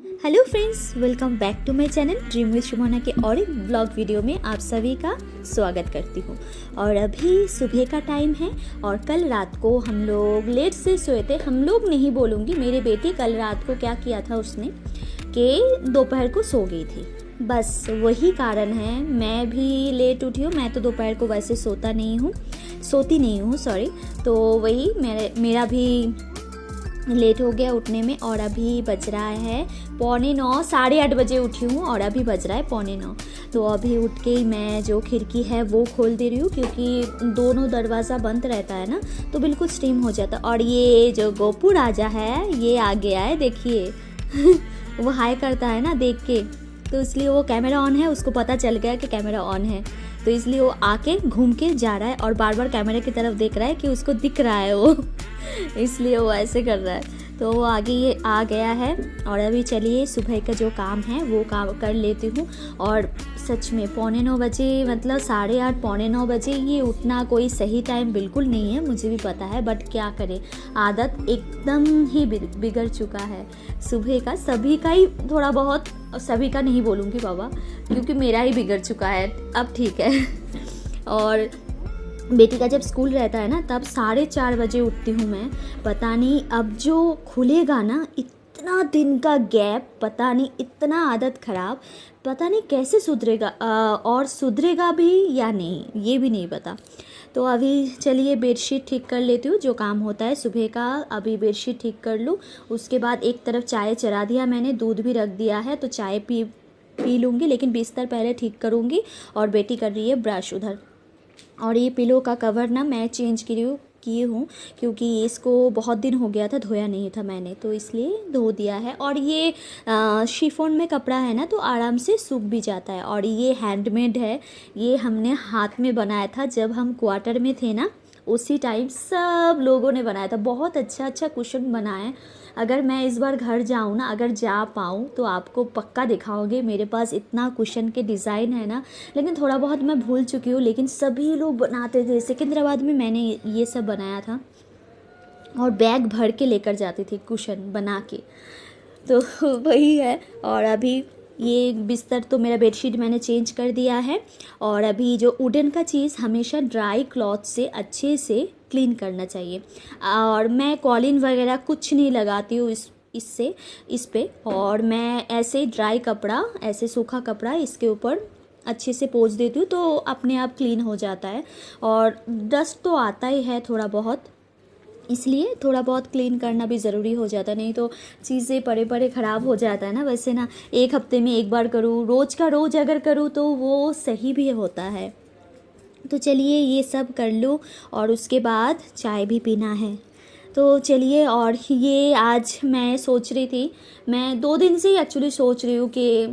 Hello friends, welcome back to my channel dream with Shubhana के और एक ब्लॉग वीडियो में आप सभी का स्वागत करती हूँ। और अभी सुबह का टाइम है और कल रात को हम लोग लेट से सोए थे। हम लोग नहीं बोलूँगी, मेरे बेटी कल रात को क्या किया था उसने कि दोपहर को सो गई थी। बस वही कारण है, मैं भी लेट उठी हूँ। मैं तो दोपहर को वैसे सोती नहीं हूँ सॉरी। तो वही मेरा भी लेट हो गया उठने में और अभी बज रहा है 8:45, 8:30 बजे उठी हूँ और अभी बज रहा है 8:45। तो अभी उठ के ही मैं जो खिड़की है वो खोल दे रही हूँ, क्योंकि दोनों दरवाज़ा बंद रहता है ना तो बिल्कुल स्टीम हो जाता है। और ये जो गोपू राजा है ये आ गया है, देखिए वो हाय करता है ना देख के, तो इसलिए वो कैमरा ऑन है, उसको पता चल गया कि कैमरा ऑन है, तो इसलिए वो आके घूम के जा रहा है और बार बार कैमरे की तरफ देख रहा है कि उसको दिख रहा है वो इसलिए वो ऐसे कर रहा है। तो वो आगे ये आ गया है और अभी चलिए सुबह का जो काम है वो काम कर लेती हूँ। और सच में 8:45 बजे, मतलब 8:30 8:45 बजे ये उठना कोई सही टाइम बिल्कुल नहीं है, मुझे भी पता है, बट क्या करें, आदत एकदम ही बिगड़ चुका है सुबह का। सभी का ही थोड़ा बहुत, सभी का नहीं बोलूँगी बाबा, क्योंकि मेरा ही बिगड़ चुका है, अब ठीक है और बेटी का जब स्कूल रहता है ना तब 4:30 बजे उठती हूँ मैं। पता नहीं अब जो खुलेगा ना, इतना दिन का गैप, पता नहीं इतना आदत ख़राब, पता नहीं कैसे सुधरेगा और सुधरेगा भी या नहीं, ये भी नहीं पता। तो अभी चलिए बेडशीट ठीक कर लेती हूँ, जो काम होता है सुबह का अभी बेडशीट ठीक कर लूँ। उसके बाद एक तरफ चाय चढ़ा दिया मैंने, दूध भी रख दिया है, तो चाय पी लूँगी, लेकिन बिस्तर पहले ठीक करूँगी। और बेटी कर रही है ब्रश उधर। और ये पिलो का कवर ना मैं चेंज की हूँ, क्योंकि इसको बहुत दिन हो गया था, धोया नहीं था मैंने, तो इसलिए धो दिया है। और ये शिफॉन में कपड़ा है ना तो आराम से सूख भी जाता है। और ये हैंडमेड है, ये हमने हाथ में बनाया था जब हम क्वार्टर में थे ना, उसी टाइम सब लोगों ने बनाया था। बहुत अच्छा अच्छा कुशन बना है। अगर मैं इस बार घर जाऊँ ना, अगर जा पाऊँ तो आपको पक्का दिखाओगे, मेरे पास इतना कुशन के डिज़ाइन है ना, लेकिन थोड़ा बहुत मैं भूल चुकी हूँ। लेकिन सभी लोग बनाते थे, सिकंदराबाद में मैंने ये सब बनाया था और बैग भर के लेकर जाती थी कुशन बना के, तो वही है। और अभी ये बिस्तर तो मेरा बेडशीट मैंने चेंज कर दिया है। और अभी जो वुडन का चीज़ हमेशा ड्राई क्लॉथ से अच्छे से क्लीन करना चाहिए। और मैं कॉलिन वगैरह कुछ नहीं लगाती हूँ इस पे। और मैं ऐसे ड्राई कपड़ा, ऐसे सूखा कपड़ा इसके ऊपर अच्छे से पोंछ देती हूँ, तो अपने आप क्लीन हो जाता है। और डस्ट तो आता ही है थोड़ा बहुत, इसलिए थोड़ा बहुत क्लीन करना भी ज़रूरी हो जाता है, नहीं तो चीज़ें पड़े पड़े ख़राब हो जाता है ना। वैसे ना एक हफ्ते में एक बार करूँ, रोज़ का रोज़ अगर करूँ तो वो सही भी होता है। तो चलिए ये सब कर लूँ और उसके बाद चाय भी पीना है, तो चलिए। और ये आज मैं सोच रही थी, मैं 2 दिन से ही एक्चुअली सोच रही हूँ कि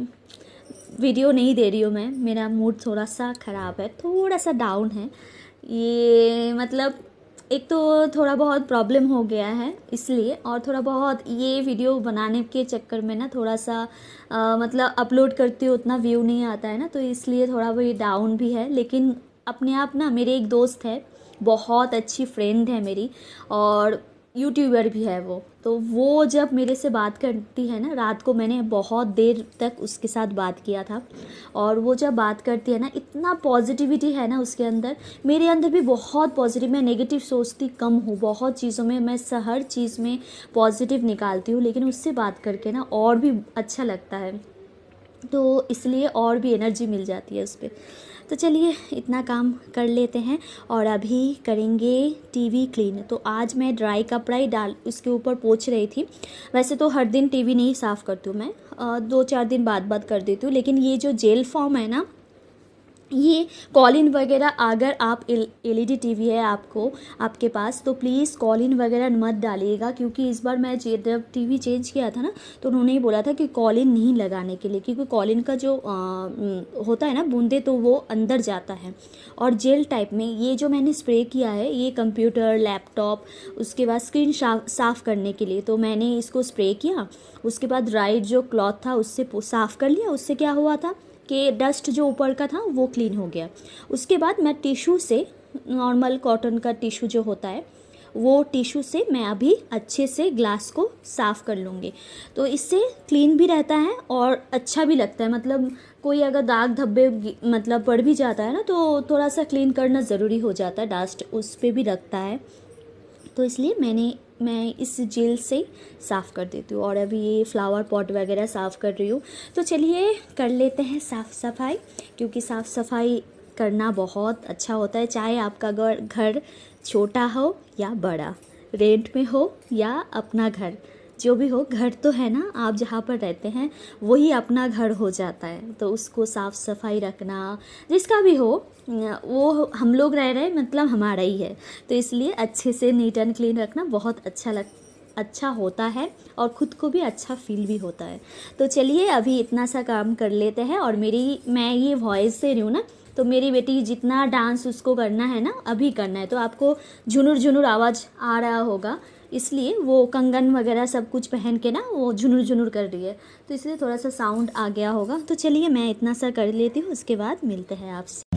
वीडियो नहीं दे रही हूँ मैं, मेरा मूड थोड़ा सा ख़राब है, थोड़ा सा डाउन है। ये मतलब एक तो थोड़ा बहुत प्रॉब्लम हो गया है इसलिए, और थोड़ा बहुत ये वीडियो बनाने के चक्कर में ना थोड़ा सा मतलब अपलोड करती हूँ उतना व्यू नहीं आता है ना, तो इसलिए थोड़ा वो डाउन भी है। लेकिन अपने आप ना, मेरे एक दोस्त है, बहुत अच्छी फ्रेंड है मेरी और यूट्यूबर भी है वो, तो वो जब मेरे से बात करती है ना, रात को मैंने बहुत देर तक उसके साथ बात किया था, और वो जब बात करती है ना, इतना पॉजिटिविटी है ना उसके अंदर। मेरे अंदर भी बहुत पॉजिटिव, मैं नेगेटिव सोचती कम हूँ, बहुत चीज़ों में मैं हर चीज़ में पॉजिटिव निकालती हूँ, लेकिन उससे बात करके ना और भी अच्छा लगता है, तो इसलिए और भी एनर्जी मिल जाती है उस पर। तो चलिए इतना काम कर लेते हैं और अभी करेंगे टीवी क्लीन। तो आज मैं ड्राई कपड़ा ही डाल उसके ऊपर पोंछ रही थी। वैसे तो हर दिन टीवी नहीं साफ़ करती हूँ मैं, 2-4 दिन बाद कर देती हूँ, लेकिन ये जो जेल फॉर्म है ना, ये कॉलिन वगैरह, अगर आप एलईडी टीवी है आपके पास, तो प्लीज़ कॉलिन वगैरह मत डालिएगा, क्योंकि इस बार मैं जब टीवी चेंज किया था ना तो उन्होंने ही बोला था कि कॉलिन नहीं लगाने के लिए, क्योंकि कॉलिन का जो होता है ना बूंदे, तो वो अंदर जाता है। और जेल टाइप में ये जो मैंने स्प्रे किया है, ये कंप्यूटर, लैपटॉप, उसके बाद स्क्रीन साफ़ करने के लिए, तो मैंने इसको स्प्रे किया। उसके बाद राइट जो क्लॉथ था उससे साफ़ कर लिया। उससे क्या हुआ था कि डस्ट जो ऊपर का था वो क्लीन हो गया। उसके बाद मैं टिश्यू से, नॉर्मल कॉटन का टिश्यू जो होता है वो टिश्यू से मैं अभी अच्छे से ग्लास को साफ़ कर लूँगी। तो इससे क्लीन भी रहता है और अच्छा भी लगता है। मतलब कोई अगर दाग धब्बे मतलब पड़ भी जाता है ना, तो थोड़ा सा क्लीन करना ज़रूरी हो जाता है, डस्ट उस पर भी लगता है। तो इसलिए मैं इस जेल से साफ़ कर देती हूँ। और अभी ये फ्लावर पॉट वगैरह साफ़ कर रही हूँ। तो चलिए कर लेते हैं साफ़ सफाई, क्योंकि साफ़ सफाई करना बहुत अच्छा होता है। चाहे आपका घर छोटा हो या बड़ा, रेंट में हो या अपना घर, जो भी हो, घर तो है ना, आप जहाँ पर रहते हैं वही अपना घर हो जाता है। तो उसको साफ़ सफाई रखना, जिसका भी हो, वो हम लोग रह रहे मतलब हमारा ही है। तो इसलिए अच्छे से नीट एंड क्लीन रखना बहुत अच्छा होता है और ख़ुद को भी अच्छा फील भी होता है। तो चलिए अभी इतना सा काम कर लेते हैं। और मैं ये वॉइस दे रही हूँ ना, तो मेरी बेटी जितना डांस उसको करना है ना, अभी करना है, तो आपको झुनुर झुनुर आवाज़ आ रहा होगा, इसलिए वो कंगन वगैरह सब कुछ पहन के ना वो झुनुर झुनुर कर रही है, तो इसलिए थोड़ा सा साउंड आ गया होगा। तो चलिए मैं इतना सा कर लेती हूँ, उसके बाद मिलते हैं आपसे।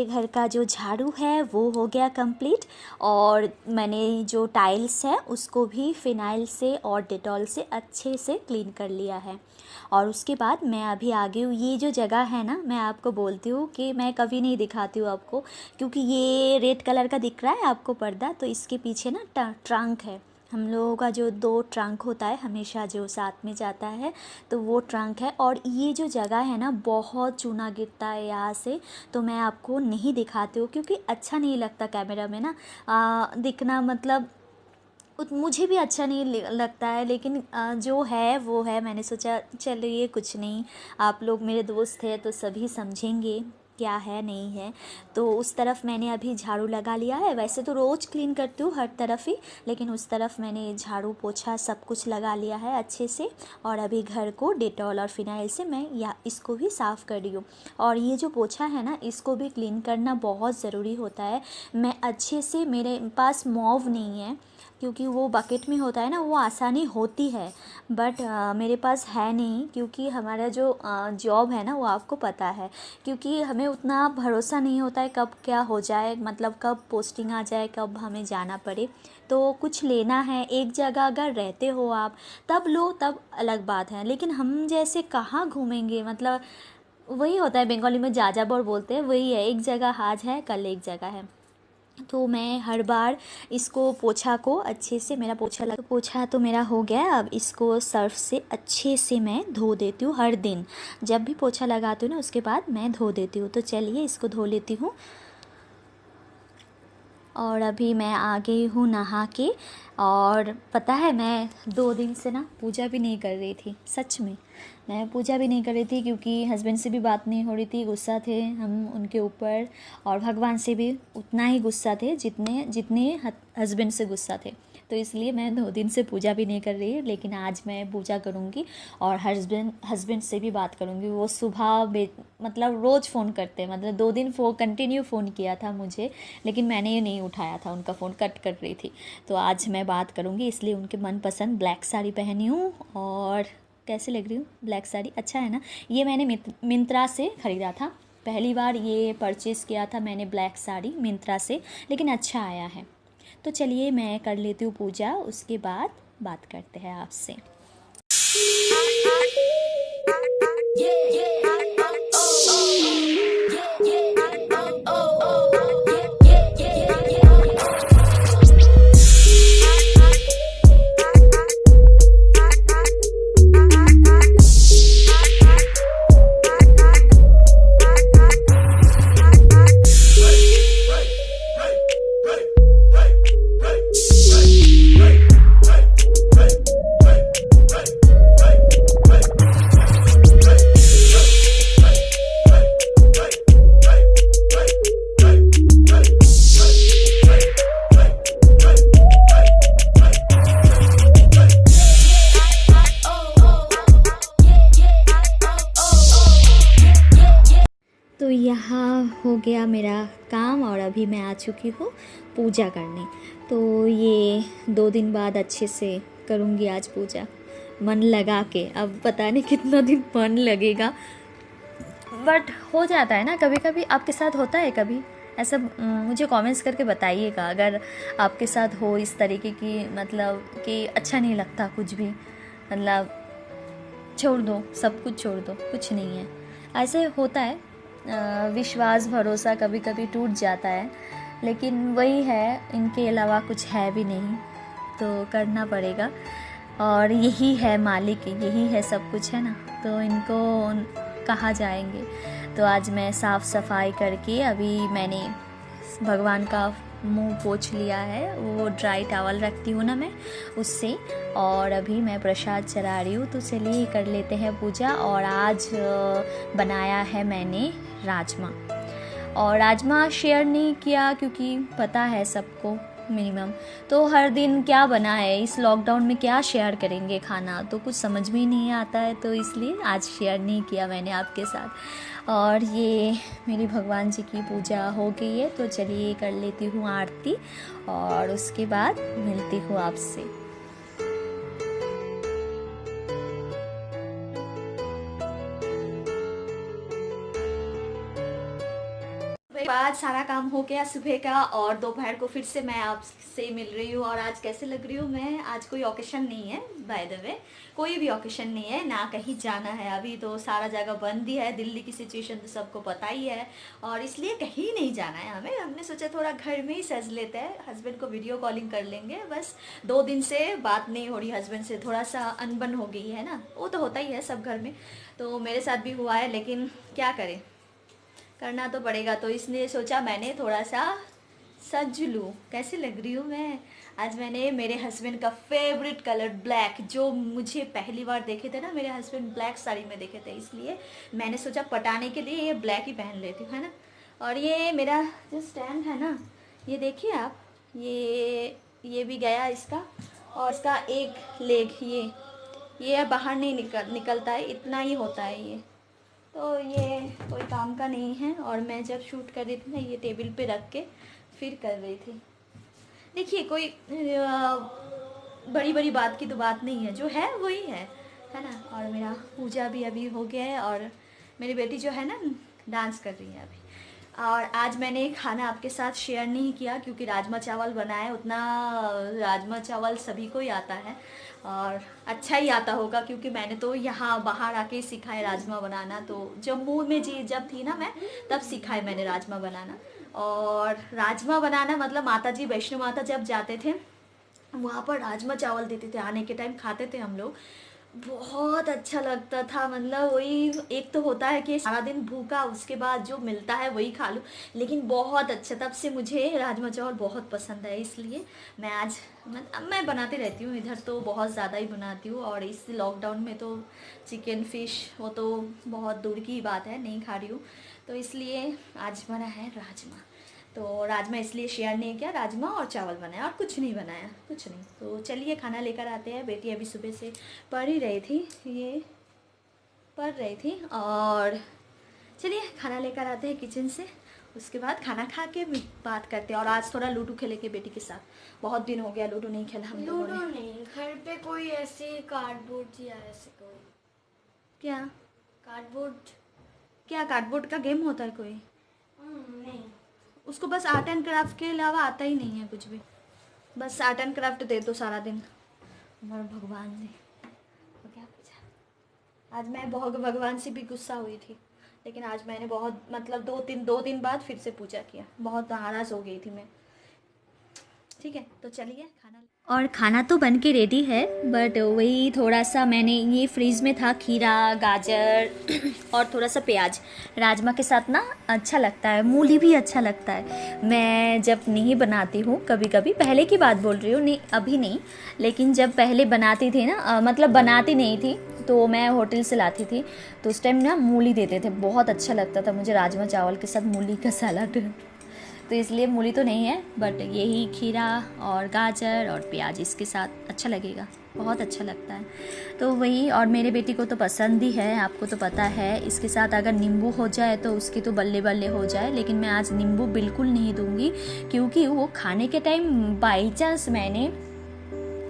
घर का जो झाड़ू है वो हो गया कंप्लीट। और मैंने जो टाइल्स है उसको भी फिनाइल से और डेटॉल से अच्छे से क्लीन कर लिया है। और उसके बाद मैं अभी आगे हूँ। ये जो जगह है ना, मैं आपको बोलती हूँ कि मैं कभी नहीं दिखाती हूँ आपको, क्योंकि ये रेड कलर का दिख रहा है आपको पर्दा, तो इसके पीछे ना ट्रंक है। हम लोगों का जो 2 ट्रंक होता है हमेशा जो साथ में जाता है, तो वो ट्रंक है। और ये जो जगह है ना, बहुत चूना गिरता है यहाँ से, तो मैं आपको नहीं दिखाती हूँ क्योंकि अच्छा नहीं लगता कैमरा में ना दिखना, मतलब मुझे भी अच्छा नहीं लगता है। लेकिन जो है वो है, मैंने सोचा चलिए कुछ नहीं, आप लोग मेरे दोस्त हैं तो सभी समझेंगे क्या है नहीं है। तो उस तरफ मैंने अभी झाड़ू लगा लिया है। वैसे तो रोज़ क्लीन करती हूँ हर तरफ ही, लेकिन उस तरफ मैंने झाड़ू पोछा सब कुछ लगा लिया है अच्छे से। और अभी घर को डेटॉल और फिनाइल से मैं इसको भी साफ़ कर रही हूँ। और ये जो पोछा है ना, इसको भी क्लीन करना बहुत ज़रूरी होता है। मैं अच्छे से, मेरे पास मॉव नहीं है क्योंकि वो बकेट में होता है ना, वो आसानी होती है, बट मेरे पास है नहीं, क्योंकि हमारा जो जॉब है ना वो आपको पता है, क्योंकि हमें उतना भरोसा नहीं होता है कब क्या हो जाए, मतलब कब पोस्टिंग आ जाए, कब हमें जाना पड़े। तो कुछ लेना है एक जगह अगर रहते हो आप, तब लो, तब अलग बात है। लेकिन हम जैसे कहाँ घूमेंगे, मतलब वही होता है, बंगाली में जाजाबर बोलते हैं, वही है, एक जगह आज है कल एक जगह है। तो मैं हर बार इसको पोछा को अच्छे से, मेरा पोछा तो मेरा हो गया। अब इसको सर्फ से अच्छे से मैं धो देती हूँ हर दिन। जब भी पोछा लगाती हूँ ना, उसके बाद मैं धो देती हूँ। तो चलिए इसको धो लेती हूँ। और अभी मैं आ गई हूँ नहा के। और पता है, मैं 2 दिन से ना पूजा भी नहीं कर रही थी। सच में मैं पूजा भी नहीं कर रही थी, क्योंकि हस्बैंड से भी बात नहीं हो रही थी, गुस्सा थे हम उनके ऊपर, और भगवान से भी उतना ही गुस्सा थे जितने हस्बैंड से गुस्सा थे। तो इसलिए मैं 2 दिन से पूजा भी नहीं कर रही हूँ, लेकिन आज मैं पूजा करूँगी और हस्बैंड से भी बात करूँगी। वो सुबह मतलब रोज़ फ़ोन करते हैं, मतलब 2 दिन कंटिन्यू फ़ोन किया था मुझे, लेकिन मैंने नहीं उठाया था, उनका फ़ोन कट कर रही थी। तो आज मैं बात करूँगी, इसलिए उनके मनपसंद ब्लैक साड़ी पहनी हूँ। और कैसे लग रही हूँ ब्लैक साड़ी, अच्छा है ना? ये मैंने मिंत्रा से ख़रीदा था, पहली बार ये परचेज़ किया था मैंने ब्लैक साड़ी मिंत्रा से, लेकिन अच्छा आया है। तो चलिए मैं कर लेती हूँ पूजा, उसके बाद बात करते हैं आपसे। तो यहाँ हो गया मेरा काम और अभी मैं आ चुकी हूँ पूजा करने। तो ये 2 दिन बाद अच्छे से करूँगी आज पूजा, मन लगा के। अब पता नहीं कितना दिन मन लगेगा, बट हो जाता है ना कभी कभी। आपके साथ होता है कभी ऐसा? मुझे कमेंट्स करके बताइएगा अगर आपके साथ हो इस तरीके की, मतलब कि अच्छा नहीं लगता कुछ भी, मतलब छोड़ दो, सब कुछ छोड़ दो, कुछ नहीं है, ऐसे होता है। विश्वास भरोसा कभी कभी टूट जाता है, लेकिन वही है, इनके अलावा कुछ है भी नहीं, तो करना पड़ेगा। और यही है मालिक, यही है सब कुछ, है ना? तो इनको कहाँ जाएंगे। तो आज मैं साफ़ सफाई करके अभी मैंने भगवान का मुंह पोंछ लिया है, वो ड्राई टॉवल रखती हूँ ना मैं उससे, और अभी मैं प्रसाद चढ़ा रही हूँ। तो चलिए कर लेते हैं पूजा। और आज बनाया है मैंने राजमा, और राजमा शेयर नहीं किया क्योंकि पता है सबको मिनिमम, तो हर दिन क्या बना है, इस लॉकडाउन में क्या शेयर करेंगे खाना, तो कुछ समझ में ही नहीं आता है, तो इसलिए आज शेयर नहीं किया मैंने आपके साथ। और ये मेरी भगवान जी की पूजा हो गई है, तो चलिए कर लेती हूँ आरती और उसके बाद मिलती हूँ आपसे। बाद सारा काम हो गया सुबह का, और दोपहर को फिर से मैं आपसे मिल रही हूँ। और आज कैसे लग रही हूँ मैं? आज कोई ओकेशन नहीं है, बाय द वे कोई भी ओकेशन नहीं है, ना कहीं जाना है। अभी तो सारा जगह बंद ही है, दिल्ली की सिचुएशन तो सबको पता ही है, और इसलिए कहीं नहीं जाना है हमें। हमने सोचा थोड़ा घर में ही सज लेते हैं, हस्बैंड को वीडियो कॉलिंग कर लेंगे। बस 2 दिन से बात नहीं हो रही हस्बैंड से, थोड़ा सा अनबन हो गई है ना, वो तो होता ही है सब घर में, तो मेरे साथ भी हुआ है, लेकिन क्या करें, करना तो पड़ेगा। तो इसलिए सोचा मैंने थोड़ा सा सज लूँ। कैसी लग रही हूँ मैं? आज मैंने मेरे हस्बैंड का फेवरेट कलर ब्लैक, जो मुझे पहली बार देखे थे ना मेरे हस्बैंड ब्लैक साड़ी में देखे थे, इसलिए मैंने सोचा पटाने के लिए ये ब्लैक ही पहन लेती हूँ, है ना। और ये मेरा जो स्टैंड है ना, ये देखिए आप, ये भी गया इसका, और इसका एक लेग ये बाहर नहीं निकलता है, इतना ही होता है ये, तो ये कोई काम का नहीं है। और मैं जब शूट कर रही थी ना, ये टेबल पे रख के फिर कर रही थी। देखिए कोई बड़ी बड़ी बात की तो बात नहीं है, जो है वही है ना। और मेरा पूजा भी अभी हो गया है, और मेरी बेटी जो है ना डांस कर रही है अभी। और आज मैंने खाना आपके साथ शेयर नहीं किया क्योंकि राजमा चावल बनाए, उतना राजमा चावल सभी को ही आता है और अच्छा ही आता होगा, क्योंकि मैंने तो यहाँ बाहर आके सीखा है राजमा बनाना। तो जम्मू में जब थी ना मैं, तब सीखा है मैंने राजमा बनाना। और राजमा बनाना मतलब माता जी वैष्णो माता जब जाते थे वहाँ पर राजमा चावल देते थे, आने के टाइम खाते थे हम लोग, बहुत अच्छा लगता था। मतलब वही, एक तो होता है कि सारा दिन भूखा, उसके बाद जो मिलता है वही खा लूँ, लेकिन बहुत अच्छा, तब से मुझे राजमा चावल बहुत पसंद है। इसलिए मैं आज मैं बनाती रहती हूँ, इधर तो बहुत ज़्यादा ही बनाती हूँ। और इस लॉकडाउन में तो चिकन फिश वो तो बहुत दूर की बात है, नहीं खा रही हूँ, तो इसलिए आज बना है राजमा। तो राजमा इसलिए शेयर नहीं किया, राजमा और चावल बनाया और कुछ नहीं बनाया, कुछ नहीं। तो चलिए खाना लेकर आते हैं। बेटी अभी सुबह से पढ़ ही रही थी, ये पढ़ रही थी, और चलिए खाना लेकर आते हैं किचन से, उसके बाद खाना खा के भी बात करते हैं। और आज थोड़ा लूडो खेलेंगे बेटी के साथ, बहुत दिन हो गया लूडो नहीं खेला हम लोगों ने। लूडो नहीं, घर पे कोई ऐसे कार्डबोर्ड या ऐसे कोई क्या कार्डबोर्ड, क्या कार्डबोर्ड का गेम होता है कोई? नहीं, उसको बस आर्ट एंड क्राफ्ट के अलावा आता ही नहीं है कुछ भी, बस आर्ट एंड क्राफ्ट दे दो सारा दिन। हमारे भगवान ने तो क्या पूछा, आज मैं बहुत भगवान से भी गुस्सा हुई थी, लेकिन आज मैंने बहुत मतलब दो दिन बाद फिर से पूजा किया, बहुत नाराज़ हो गई थी मैं। ठीक है, तो चलिए खाना। और खाना तो बन के रेडी है, बट वही थोड़ा सा मैंने ये फ्रीज में था खीरा, गाजर और थोड़ा सा प्याज, राजमा के साथ ना अच्छा लगता है, मूली भी अच्छा लगता है। मैं जब नहीं बनाती हूँ कभी कभी, पहले की बात बोल रही हूँ, नहीं अभी नहीं, लेकिन जब पहले बनाती थी ना, मतलब बनाती नहीं थी तो मैं होटल से लाती थी, तो उस टाइम ना मूली देते थे, बहुत अच्छा लगता था मुझे राजमा चावल के साथ मूली का सलाद। तो इसलिए मूली तो नहीं है, बट यही खीरा और गाजर और प्याज इसके साथ अच्छा लगेगा, बहुत अच्छा लगता है। तो वही, और मेरे बेटी को तो पसंद ही है, आपको तो पता है। इसके साथ अगर नींबू हो जाए तो उसकी तो बल्ले बल्ले हो जाए, लेकिन मैं आज नींबू बिल्कुल नहीं दूंगी, क्योंकि वो खाने के टाइम बाई चांस मैंने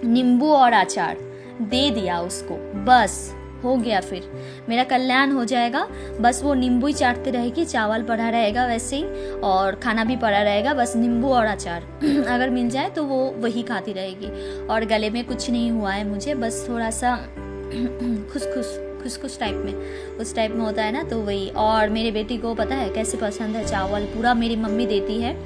नींबू और अचार दे दिया उसको, बस हो गया, फिर मेरा कल्याण हो जाएगा। बस वो नींबू ही चाटते रहेगी, चावल पड़ा रहेगा वैसे ही, और खाना भी पड़ा रहेगा, बस नींबू और अचार अगर मिल जाए तो वो वही खाती रहेगी। और गले में कुछ नहीं हुआ है मुझे, बस थोड़ा सा खुसखुस टाइप में, उस टाइप में होता है ना, तो वही। और मेरे बेटी को पता है कैसे पसंद है चावल, पूरा मेरी मम्मी देती है।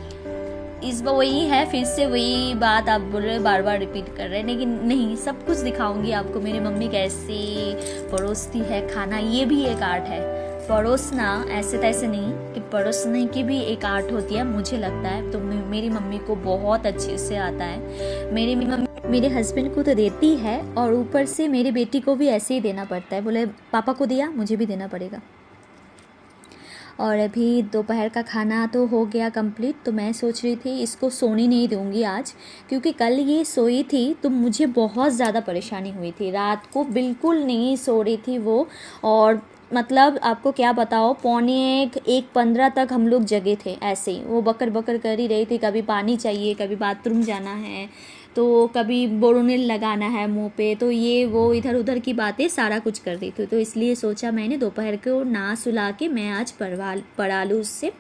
इस बार वही है, फिर से वही बात आप बोल रहे, बार बार रिपीट कर रहे हैं, लेकिन नहीं, सब कुछ दिखाऊंगी आपको मेरी मम्मी कैसी परोसती है खाना। ये भी एक आर्ट है, परोसना ऐसे तैसे नहीं, कि परोसने की भी एक आर्ट होती है मुझे लगता है। तो मेरी मम्मी को बहुत अच्छे से आता है। मेरी मम्मी मेरे हस्बैंड को तो देती है, और ऊपर से मेरी बेटी को भी ऐसे ही देना पड़ता है, बोले पापा को दिया मुझे भी देना पड़ेगा। और अभी दोपहर का खाना तो हो गया कंप्लीट, तो मैं सोच रही थी इसको सोने नहीं दूंगी आज, क्योंकि कल ये सोई थी तो मुझे बहुत ज़्यादा परेशानी हुई थी, रात को बिल्कुल नहीं सो रही थी वो। और मतलब आपको क्या बताओ, 1:45 तक हम लोग जगे थे, ऐसे ही वो बकर बकर कर ही रही थी, कभी पानी चाहिए, कभी बाथरूम जाना है, तो कभी बोरोनिल लगाना है मुंह पे, तो ये वो इधर उधर की बातें सारा कुछ कर रही थी। तो इसलिए सोचा मैंने दोपहर को ना सुला के मैं आज पढ़ा लूँ उससे,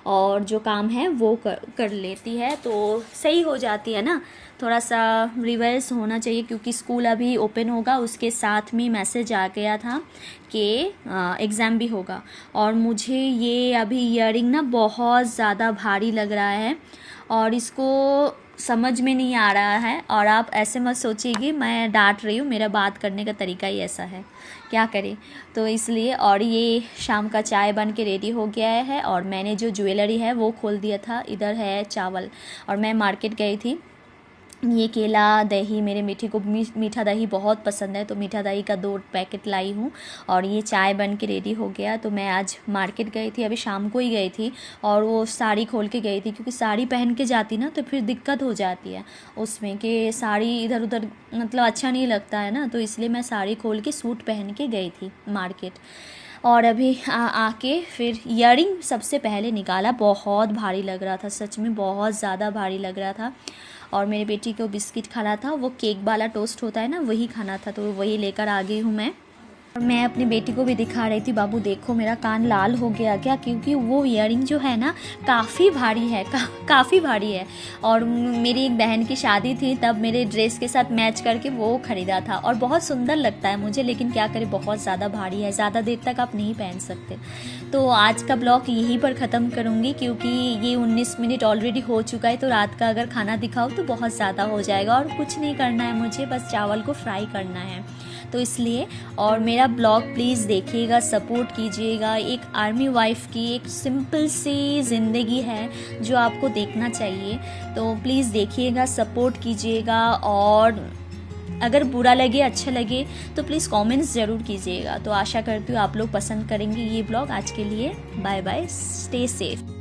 और जो काम है वो कर लेती है तो सही हो जाती है ना। थोड़ा सा रिवर्स होना चाहिए, क्योंकि स्कूल अभी ओपन होगा, उसके साथ में मैसेज आ गया था कि एग्ज़ाम भी होगा। और मुझे ये अभी ईयरिंग ना बहुत ज़्यादा भारी लग रहा है, और इसको समझ में नहीं आ रहा है। और आप ऐसे मत सोचिएगी मैं डांट रही हूँ, मेरा बात करने का तरीका ही ऐसा है, क्या करें। तो इसलिए, और ये शाम का चाय बन के रेडी हो गया है, और मैंने जो ज्वेलरी है वो खोल दिया था। इधर है चावल, और मैं मार्केट गई थी, ये केला दही, मेरे मीठी को मीठा दही बहुत पसंद है, तो मीठा दही का 2 पैकेट लाई हूँ। और ये चाय बन के रेडी हो गया। तो मैं आज मार्केट गई थी, अभी शाम को ही गई थी, और वो साड़ी खोल के गई थी, क्योंकि साड़ी पहन के जाती ना तो फिर दिक्कत हो जाती है उसमें, कि साड़ी इधर उधर मतलब अच्छा नहीं लगता है ना, तो इसलिए मैं साड़ी खोल के सूट पहन के गई थी मार्केट। और अभी आके फिर ईयरिंग सबसे पहले निकाला, बहुत भारी लग रहा था, सच में बहुत ज़्यादा भारी लग रहा था। और मेरी बेटी को बिस्किट खाना था, वो केक वाला टोस्ट होता है ना, वही खाना था, तो वही लेकर आ गई हूँ मैं। और मैं अपनी बेटी को भी दिखा रही थी, बाबू देखो मेरा कान लाल हो गया क्या, क्योंकि वो ईयरिंग जो है ना काफ़ी भारी है, काफ़ी भारी है। और मेरी एक बहन की शादी थी, तब मेरे ड्रेस के साथ मैच करके वो ख़रीदा था, और बहुत सुंदर लगता है मुझे, लेकिन क्या करें बहुत ज़्यादा भारी है, ज़्यादा देर तक आप नहीं पहन सकते। तो आज का ब्लॉग यहीं पर ख़त्म करूँगी, क्योंकि ये 19 मिनट ऑलरेडी हो चुका है, तो रात का अगर खाना दिखाओ तो बहुत ज़्यादा हो जाएगा, और कुछ नहीं करना है मुझे, बस चावल को फ्राई करना है, तो इसलिए। और मेरा ब्लॉग प्लीज़ देखिएगा, सपोर्ट कीजिएगा। एक आर्मी वाइफ की एक सिंपल सी ज़िंदगी है जो आपको देखना चाहिए, तो प्लीज़ देखिएगा, सपोर्ट कीजिएगा। और अगर बुरा लगे अच्छा लगे तो प्लीज़ कमेंट्स ज़रूर कीजिएगा। तो आशा करती हूँ आप लोग पसंद करेंगे ये ब्लॉग। आज के लिए बाय बाय, स्टे सेफ।